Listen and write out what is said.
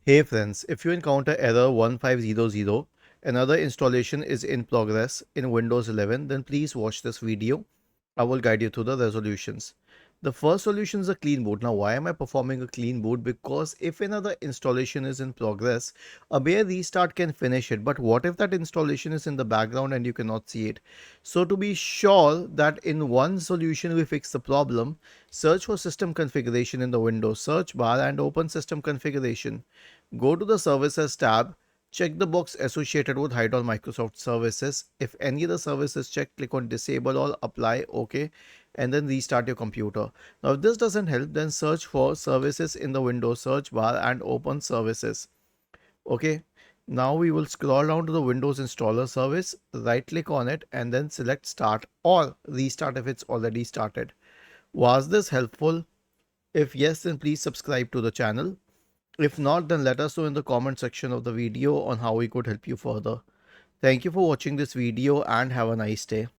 Hey friends, if you encounter error 1500, another installation is in progress in Windows 11, then please watch this video. I will guide you through the resolutions. The first solution is a clean boot. Now, why am I performing a clean boot? Because if another installation is in progress, a bare restart can finish it. But what if that installation is in the background and you cannot see it? So to be sure that in one solution we fix the problem, search for system configuration in the Windows search bar and open system configuration. Go to the Services tab, check the box associated with Hide all Microsoft Services. If any of the services checked, click on Disable All, Apply, OK, and then restart your computer. Now, if this doesn't help, then search for Services in the Windows search bar and open Services. OK. Now we will scroll down to the Windows installer service, right click on it, and then select Start or Restart if it's already started. Was this helpful? If yes, then please subscribe to the channel. If not, then let us know in the comment section of the video on how we could help you further. Thank you for watching this video and have a nice day.